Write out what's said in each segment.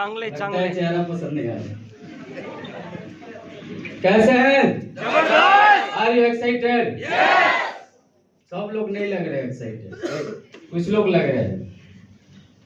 चांगले लगता चांगले है चेहरा पसंद नहीं आया। कैसे हैं? Are you excited? सब लोग नहीं लग रहे एक्साइटेड, कुछ लोग लग रहे हैं।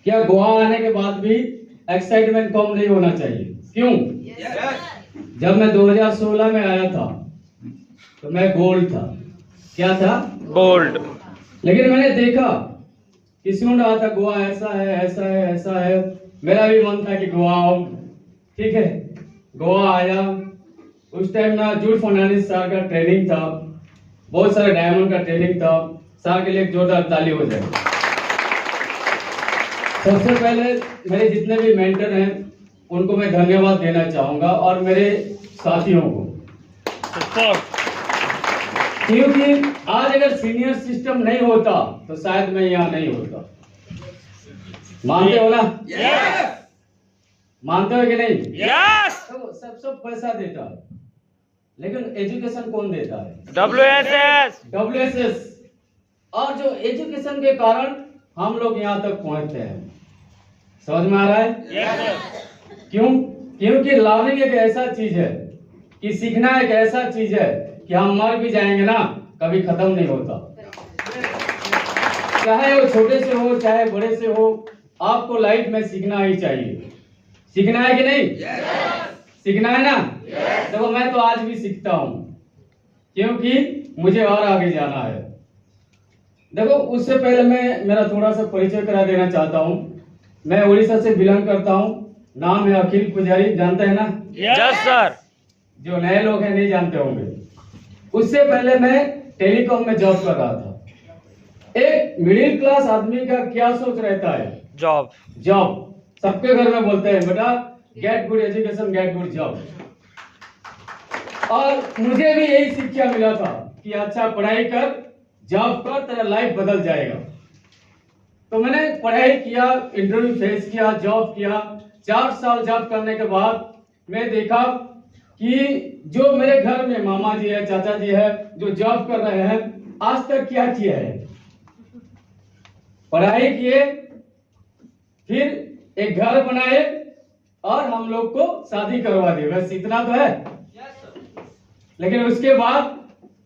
क्या गोवा आने के बाद भी एक्साइटमेंट कम नहीं होना चाहिए? क्यों? जब मैं 2016 में आया था तो मैं गोल्ड था। क्या था? बोल्ड। लेकिन मैंने देखा कि सुन रहा था गोवा ऐसा है ऐसा है ऐसा है। मेरा भी मन था कि गोवा आऊं। ठीक है, गोवा आया। उस टाइम ना जूड फर्नांडिस सर का ट्रेनिंग था, बहुत सारे डायमंड का ट्रेनिंग था। सर के लिए एक जोरदार ताली हो जाए। सबसे पहले मेरे जितने भी मेंटर हैं उनको मैं धन्यवाद देना चाहूंगा और मेरे साथियों को, क्योंकि आज अगर सीनियर सिस्टम नहीं होता तो शायद मैं यहाँ नहीं होता। मानते हो ना? मानते हो कि नहीं? तो सब पैसा देता है, लेकिन एजुकेशन कौन देता है? WSS। और जो एजुकेशन के कारण हम लोग यहाँ तक पहुंचते हैं। समझ में आ रहा है? क्यों? क्योंकि लर्निंग एक ऐसा चीज है कि सीखना एक ऐसा चीज है कि हम मर भी जाएंगे ना, कभी खत्म नहीं होता। चाहे वो छोटे से हो चाहे बड़े से हो, आपको लाइफ में सीखना ही चाहिए। सीखना है कि नहीं? सीखना है ना? देखो मैं तो आज भी सीखता हूँ, क्योंकि मुझे और आगे जाना है। देखो उससे पहले मैं मेरा थोड़ा सा परिचय करा देना चाहता हूँ। मैं उड़ीसा से बिलोंग करता हूँ। नाम है अखिल पुजारी, जानते हैं ना? Yes sir. जो नए लोग हैं नहीं जानते होंगे। उससे पहले मैं टेलीकॉम में जॉब कर रहा था। एक मिडिल क्लास आदमी का क्या सोच रहता है? जॉब। सबके घर में बोलते हैं बेटा get good education, get good job. और मुझे भी यही शिक्षा मिला था कि अच्छा पढ़ाई कर, जॉब कर, तेरा लाइफ बदल जाएगा। तो मैंने पढ़ाई किया, इंटरव्यू फेस किया, जॉब किया। 4 साल जॉब करने के बाद मैं देखा कि जो मेरे घर में मामा जी है, चाचा जी है, जो जॉब कर रहे हैं, आज तक क्या किया है? पढ़ाई किए, फिर एक घर बनाए और हम लोग को शादी करवा दी। बस इतना तो है। लेकिन उसके बाद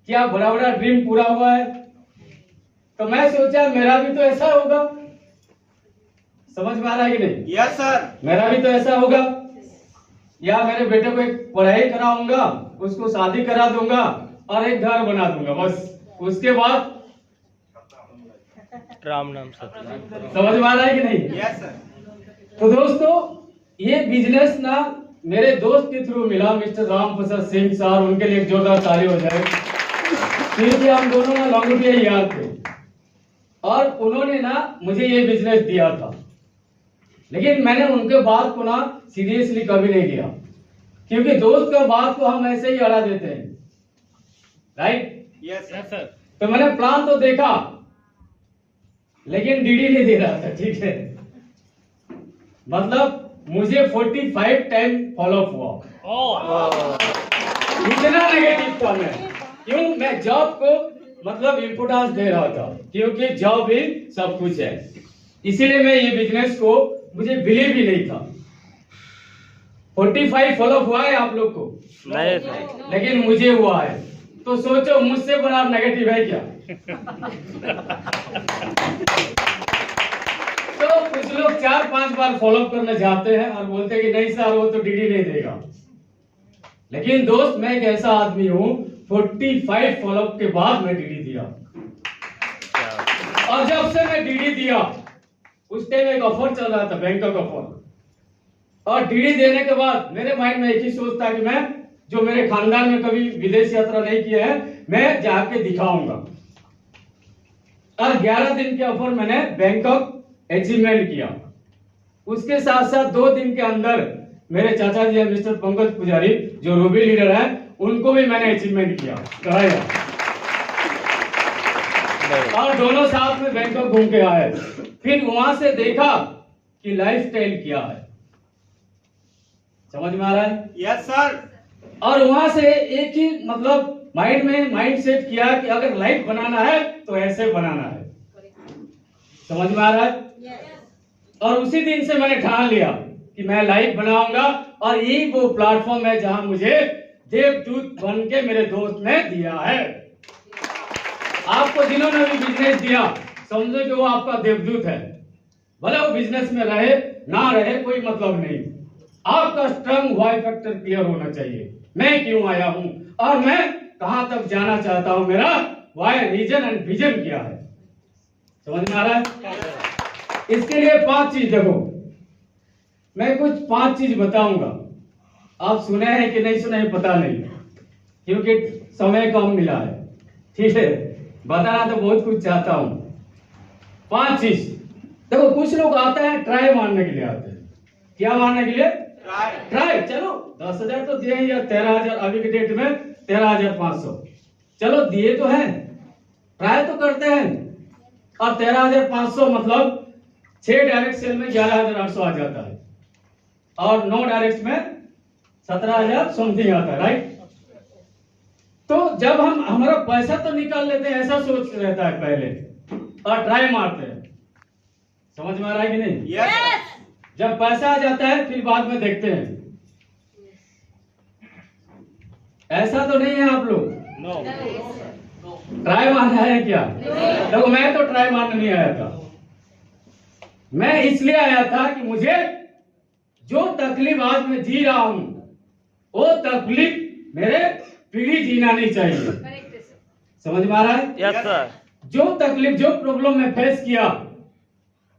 क्या बड़ा बड़ा ड्रीम पूरा हुआ है? तो मैं सोचा मेरा भी तो ऐसा होगा। समझ में आ रहा है कि नहीं? Yes sir. मेरा भी तो ऐसा होगा, या मेरे बेटे को एक पढ़ाई कराऊंगा, उसको शादी करा दूंगा और एक घर बना दूंगा, बस उसके बाद राम नाम सर। समझ में आ रहा है कि नहीं? Yes sir. तो दोस्तों ये बिजनेस ना मेरे दोस्त के थ्रू मिला, मिस्टर राम प्रसाद सिंह सर। उनके लिए एक जोरदार ताली हो जाए, क्योंकि हम दोनों ना लंगोटिया यार थे और उन्होंने ना मुझे ये बिजनेस दिया था। लेकिन मैंने उनके बात को ना सीरियसली कभी नहीं लिया, क्योंकि दोस्त का बात को हम ऐसे ही अड़ा देते हैं, राइट? Yes sir. तो मैंने प्लान तो देखा, लेकिन डीडी नहीं दे रहा था। ठीक है, मतलब मुझे 45 टाइम फॉलो हुआ। इतना नेगेटिव था मैं। क्यों? मैं जॉब को मतलब इंपोर्टेंस दे रहा था, क्योंकि जॉब ही सब कुछ है। इसीलिए मैं ये बिजनेस को, मुझे बिलीव ही नहीं था। 45 फॉलो हुआ है आप लोग को? नहीं। लेकिन मुझे हुआ है। तो सोचो मुझसे बड़ा नेगेटिव है क्या? तो कुछ लोग 4-5 बार फॉलो करना चाहते हैं और बोलते हैं कि नहीं सर वो तो डीडी नहीं देगा। लेकिन दोस्त मैं एक ऐसा आदमी हूं, 45 फॉलो के बाद मैं डीडी दिया। और जब से मैं डीडी दिया, उस टाइम एक ऑफर चल रहा था, बैंक का ऑफर। और डीडी देने के बाद मेरे माइंड में एक ही सोच था कि मैं, जो मेरे खानदान में कभी विदेश यात्रा नहीं किया है, मैं जाके दिखाऊंगा। और 11 दिन के ऑफर मैंने बैंकॉक अचीवमेंट किया। उसके साथ साथ 2 दिन के अंदर मेरे चाचा जी मिस्टर पंकज पुजारी जो रूबी लीडर है, उनको भी मैंने अचीवमेंट किया, कराया। और दोनों साथ में बैंकॉक घूम के आए। फिर वहां से देखा कि लाइफस्टाइल क्या है। समझ में आ रहा है? Yes sir. और वहां से एक ही मतलब माइंड सेट किया कि अगर लाइफ बनाना है तो ऐसे बनाना है। समझ में आ रहा है? और उसी दिन से मैंने ठान लिया कि मैं लाइव बनाऊंगा और यही वो प्लेटफॉर्म है जहां मुझे देवदूत बन के मेरे दोस्त ने दिया है। आपको जिन्होंने भी बिजनेस दिया समझो कि वो आपका देवदूत है। भले वो बिजनेस में रहे ना रहे कोई मतलब नहीं, आपका स्ट्रॉन्ग वाई फैक्टर क्लियर होना चाहिए। मैं क्यों आया हूं और मैं कहां तक जाना चाहता हूं, मेरा वाई रीजन एंड विजन क्या है, समझ में आ रहा है। इसके लिए 5 चीज देखो, मैं कुछ 5 चीज बताऊंगा। आप सुने हैं कि नहीं सुने हैं पता नहीं, क्योंकि समय कम मिला है, ठीक है। बताना तो बहुत कुछ चाहता हूं। 5 चीज देखो, कुछ लोग आते हैं ट्राई मारने के लिए आते हैं। क्या मारने के लिए? ट्राई। चलो 10,000 तो दिए या 13,000, अभी के डेट में 13,500 चलो दिए तो हैं, ट्राई तो करते हैं। और 13,500 मतलब 6 डायरेक्ट सेल में 11,800 आ जाता है और 9 डायरेक्ट में 17,000 समथिंग आता है, राइट। तो जब हम हमारा पैसा तो निकाल लेते हैं ऐसा सोच रहता है पहले और ट्राई मारते हैं, समझ में आ रहा है कि नहीं? Yes. जब पैसा आ जाता है फिर बाद में देखते हैं। ऐसा तो नहीं है आप लोग? नो। ट्राई मारना है क्या? देखो मैं तो ट्राई मारने नहीं आया था, मैं इसलिए आया था कि मुझे जो तकलीफ आज मैं जी रहा हूं वो तकलीफ मेरे पीढ़ी जीना नहीं चाहिए, समझ में आ रहा है? Yes sir. जो तकलीफ जो प्रॉब्लम मैं फेस किया,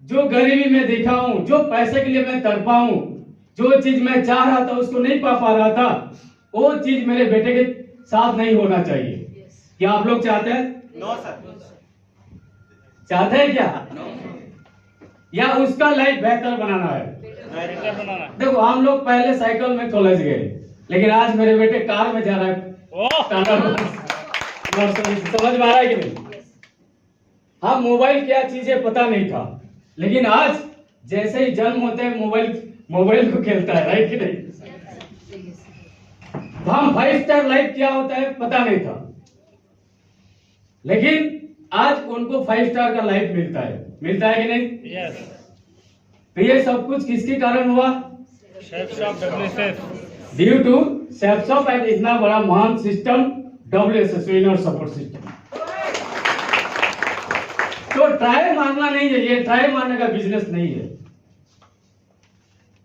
जो गरीबी में देखा हूं, जो पैसे के लिए मैं तड़पा हूं, जो चीज मैं चाह रहा था उसको नहीं पा रहा था, वो चीज मेरे बेटे के साथ नहीं होना चाहिए। क्या आप लोग चाहते हैं? No sir. चाहते हैं क्या? या उसका लाइफ बेहतर बनाना है? बेहतर बनाना। देखो हम लोग पहले साइकिल में कॉलेज गए, लेकिन आज मेरे बेटे कार में जा रहा है। ओह। समझ में आ रहा है कि नहीं? हाँ, मोबाइल क्या चीज है पता नहीं था, लेकिन आज जैसे ही जन्म होते हैं मोबाइल को खेलता है, राइट कि नहीं? हम 5 स्टार लाइफ क्या होता है पता नहीं था, लेकिन आज उनको 5 स्टार का लाइफ मिलता है कि नहीं? यस। तो ये सब कुछ किसके कारण हुआ? Chef shop WSS। Due to सेप्सॉप एंड इतना बड़ा महान system WSS, winner support system. तो ट्राई मारना नहीं है, ये ट्राई मारने का बिजनेस नहीं है।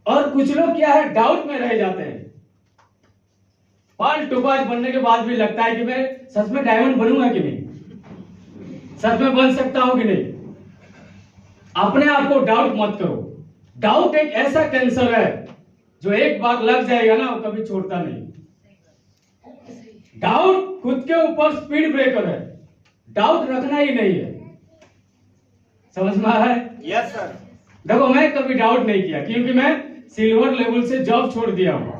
और कुछ लोग क्या है डाउट में रह जाते हैं, पाल टोपाज बनने के बाद भी लगता है कि मैं सच में डायमंड बनूंगा कि नहीं, सच में बन सकता हूं कि नहीं। अपने आप को डाउट मत करो। डाउट एक ऐसा कैंसर है जो एक बार लग जाएगा ना वो कभी छोड़ता नहीं। डाउट खुद के ऊपर स्पीड ब्रेकर है, डाउट रखना ही नहीं है, समझ में आ रहा है? Yes sir. देखो मैं कभी डाउट नहीं किया, क्योंकि मैं सिल्वर लेवल से जॉब छोड़ दिया हूं।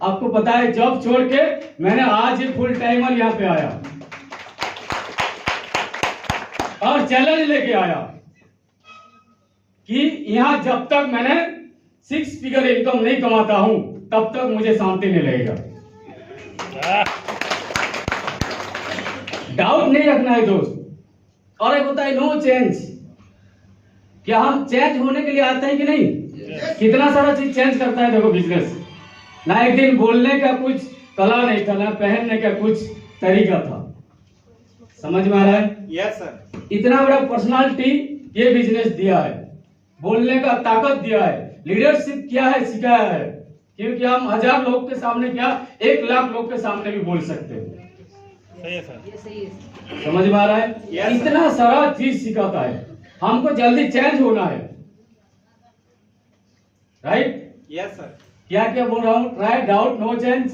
आपको पता है, जॉब छोड़ के मैंने आज ही फुल टाइमर यहाँ पे आया और चैलेंज लेके आया कि यहाँ जब तक मैंने 6 फिगर इनकम नहीं कमाता हूं तब तक मुझे शांति नहीं लगेगा। डाउट नहीं रखना है दोस्त। और एक होता है नो चेंज। क्या हम चेंज होने के लिए आते हैं कि नहीं? कितना सारा चीज चेंज करता है देखो बिजनेस। ना एक दिन बोलने का कुछ कला नहीं था, ना पहनने का कुछ तरीका था, समझ में आ रहा है? Yes sir. इतना बड़ा पर्सनालिटी ये बिजनेस दिया है, बोलने का ताकत दिया है, लीडरशिप क्या है सिखाया है, क्योंकि हम 1000 लोग के सामने क्या 1 लाख लोग के सामने भी बोल सकते हैं। सही है सर। समझ में आ रहा है? Yes, इतना सारा चीज सिखाता है। हमको जल्दी चेंज होना है, राइट? Yes sir. क्या क्या बोल रहा हूँ? ट्राई, डाउट, नो चेंज,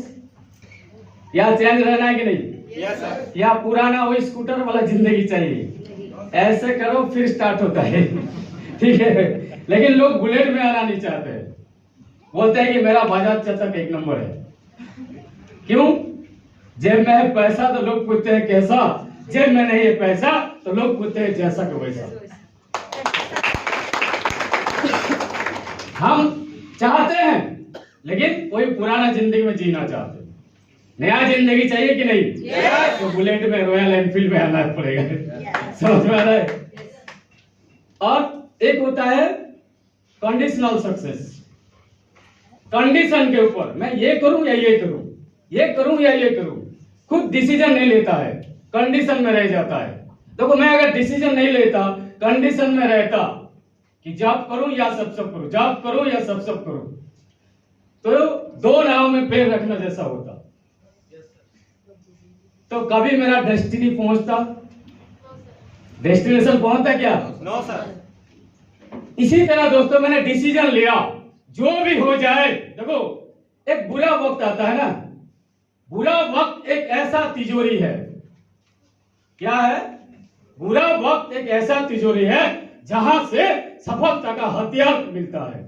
या चेंज रहना है कि नहीं? Yes sir. या पुराना वही स्कूटर वाला जिंदगी चाहिए? ऐसे करो फिर स्टार्ट होता है ठीक है। लेकिन लोग बुलेट में आना नहीं चाहते, बोलते हैं कि मेरा बजाज चतक 1 नंबर है। क्यों? जेब में है पैसा तो लोग पूछते हैं कैसा, जेब में नहीं है पैसा तो लोग पूछते हैं जैसा का वैसा। हम चाहते हैं लेकिन कोई पुराना जिंदगी में जीना चाहते हैं, नया जिंदगी चाहिए कि नहीं? Yes. तो बुलेट में, रॉयल एनफील्ड में आना पड़ेगा। समझ में आ रहा है? और एक होता है कंडीशनल सक्सेस। कंडीशन के ऊपर मैं ये करूं या ये करूं, ये करूं या ये करूं, खुद डिसीजन नहीं लेता है, कंडीशन में रह जाता है। देखो मैं अगर डिसीजन नहीं लेता, कंडीशन में रहता कि जॉब करूं या सब करूं, जॉब करूं या सब करूं, तो दो नाव में पैर रखना जैसा होता, तो कभी मेरा डेस्टिनी पहुंचता, डेस्टिनेशन पहुंचता क्या? No sir. इसी तरह दोस्तों मैंने डिसीजन लिया, जो भी हो जाए। देखो एक बुरा वक्त आता है ना, बुरा वक्त एक ऐसा तिजोरी है, क्या है? बुरा वक्त एक ऐसा तिजोरी है जहां से सफलता का हथियार मिलता है।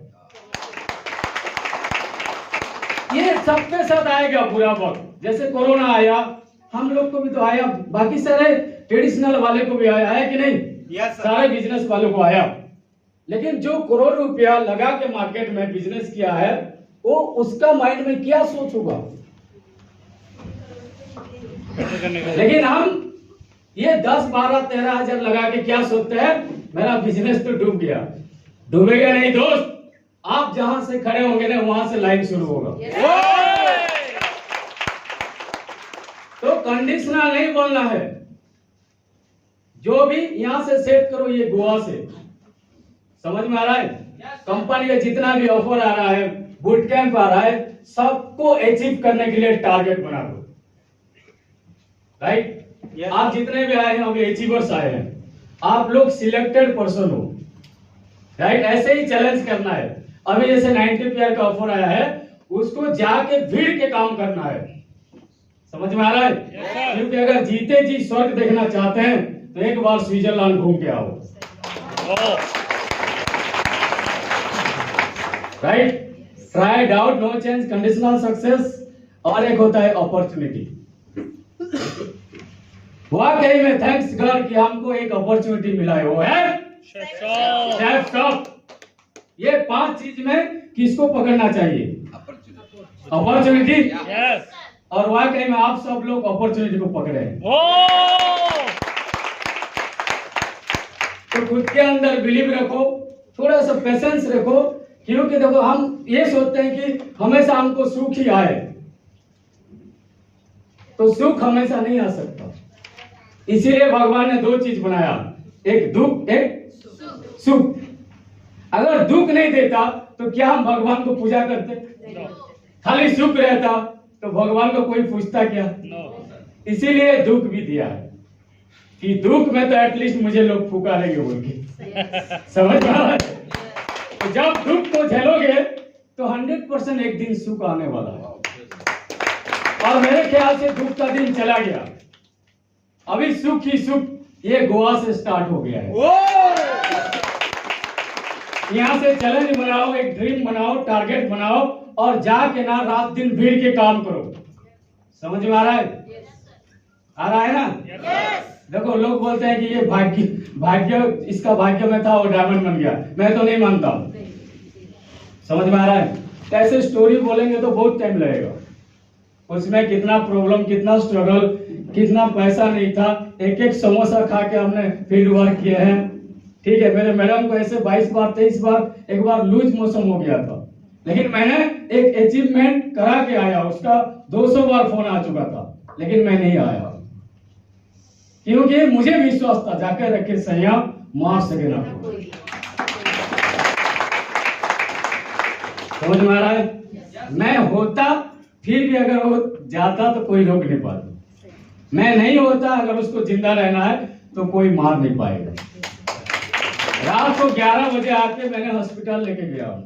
ये सबके साथ आएगा बुरा वक्त, जैसे कोरोना आया, हम लोग को भी तो आया, बाकी सारे ट्रेडिशनल वाले को भी आया कि नहीं? Yes, sir. सारे बिजनेस वालों को आया। लेकिन जो करोड़ रुपया लगा के मार्केट में बिजनेस किया है, वो उसका माइंड में क्या सोच होगा? लेकिन हम ये 10, 12, 13 हजार लगा के क्या सोचते हैं? मेरा बिजनेस तो डूब गया। डूबेगा नहीं दोस्त, आप जहां से खड़े होंगे ना वहां से लाइन शुरू होगा। तो कंडीशनल नहीं बोलना है, जो भी यहां से सेट करो, ये गोवा से, समझ में आ रहा है? कंपनी का जितना भी ऑफर आ रहा है, बूट कैंप आ रहा है, सबको अचीव करने के लिए टारगेट बना दो, राइट? Yes. आप जितने भी आए हैं अभी अचीवर्स आए हैं, आप लोग सिलेक्टेड पर्सन हो, राइट? ऐसे ही चैलेंज करना है। अभी जैसे 90 पेयर का ऑफर आया है, उसको जाके भीड़ के काम करना है, समझ में आ रहा है? Yes, क्योंकि अगर जीते जी स्वर्ग देखना चाहते हैं तो एक बार स्विट्जरलैंड घूम के आओ, right? Tried out, no change, conditional success, और एक होता है अपॉर्चुनिटी। वाकई में थैंक्स गॉड कि हमको एक अपॉर्चुनिटी मिला है, वो है शेफ शॉप। ये 5 चीज में किसको पकड़ना चाहिए? अपॉर्चुनिटी। यस। और वाकई में आप सब लोग अपॉर्चुनिटी को पकड़े हैं। तो खुद के अंदर बिलीव रखो, थोड़ा सा पेशेंस रखो, क्योंकि देखो हम ये सोचते हैं कि हमेशा हमको सुख ही आए, तो सुख हमेशा नहीं आ सकता। इसीलिए भगवान ने 2 चीज बनाया, एक दुख, एक सुख। अगर दुख नहीं देता तो क्या हम भगवान को पूजा करते? खाली सुख रहता तो भगवान को कोई पूछता क्या? इसीलिए दुख भी दिया है कि दुख में तो एटलीस्ट मुझे लोग पुकारेंगे बोल के, समझ में आ रहा है? तो जब दुख को झेलोगे तो 100% एक दिन सुख आने वाला है। और मेरे ख्याल से दुख का दिन चला गया, अभी सुख ही सुख ये गोवा से स्टार्ट हो गया है। यहाँ से चैलेंज बनाओ, एक ड्रीम बनाओ, टारगेट बनाओ, और जाके ना रात दिन भीड़ के काम करो। समझ में आ रहा है? आ रहा है ना? देखो लोग बोलते हैं कि ये भाग्य इसका भाग्य में था, वो डायमंड बन गया। मैं तो नहीं मानता। समझ में आ रहा है? ऐसे स्टोरी बोलेंगे तो बहुत टाइम लगेगा, उसमें कितना प्रॉब्लम, कितना स्ट्रगल, कितना पैसा नहीं था, एक समोसा खा के हमने फील्ड वर्क किए हैं। ठीक है, मेरे मैडम को ऐसे 22 बार 23 बार, एक बार लूज मौसम हो गया था, लेकिन मैंने एक अचीवमेंट करा के आया। उसका 200 बार फोन आ चुका था, लेकिन मैं नहीं आया, क्योंकि मुझे विश्वास था जाकर रखे सैया मार सके ना। समझ में आ रहा है? मैं होता फिर भी अगर वो जाता तो कोई रोक नहीं पाता। मैं नहीं होता, अगर उसको जिंदा रहना है तो कोई मार नहीं पाएगा। रात को 11 बजे आके मैंने हॉस्पिटल लेके गया हूं,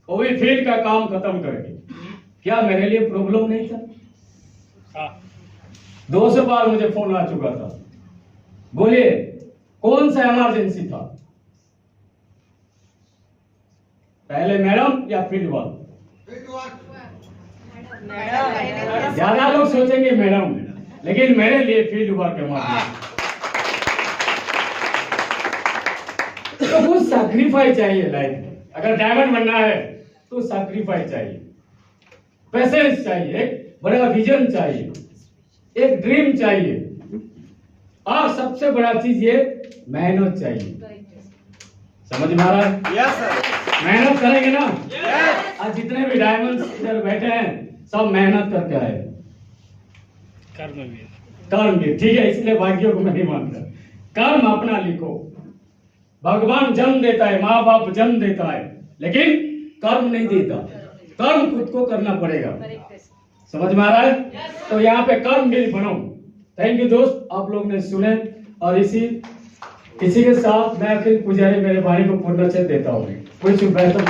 वो भी फील्ड का काम खत्म करके। क्या मेरे लिए प्रॉब्लम नहीं था? 200 बार मुझे फोन आ चुका था। बोलिए कौन सा इमरजेंसी था? पहले मैडम या फील्ड वर्क? ज्यादा लोग सोचेंगे मैडम, लेकिन मेरे लिए फील्ड वर्क इमरजेंसी। तो कुछ सैक्रिफाइस चाहिए लाइफ में। अगर डायमंड बनना है तो सैक्रिफाइस चाहिए, पेशेंस चाहिए, एक बड़ा विजन चाहिए, एक ड्रीम चाहिए, और सबसे बड़ा चीज ये मेहनत चाहिए। समझ में आ रहा है? Yes sir. मेहनत करेंगे ना? आज जितने भी डायमंड्स इधर बैठे हैं सब मेहनत करके आए, कर्म भी कर्म भी, ठीक है, इसलिए भाग्यों को मैं नहीं मानता। कर्म अपना लिखो। भगवान जन्म देता है, माँ बाप जन्म देता है, लेकिन कर्म नहीं देता। कर्म खुद को करना पड़ेगा। समझ में आ रहा है? तो यहाँ पे कर्म भी बनो। थैंक यू दोस्त, आप लोग ने सुने। और इसी के साथ मैं फिर पुजारी मेरे भाई को पूर्ण देता हूँ। कुछ बेहतर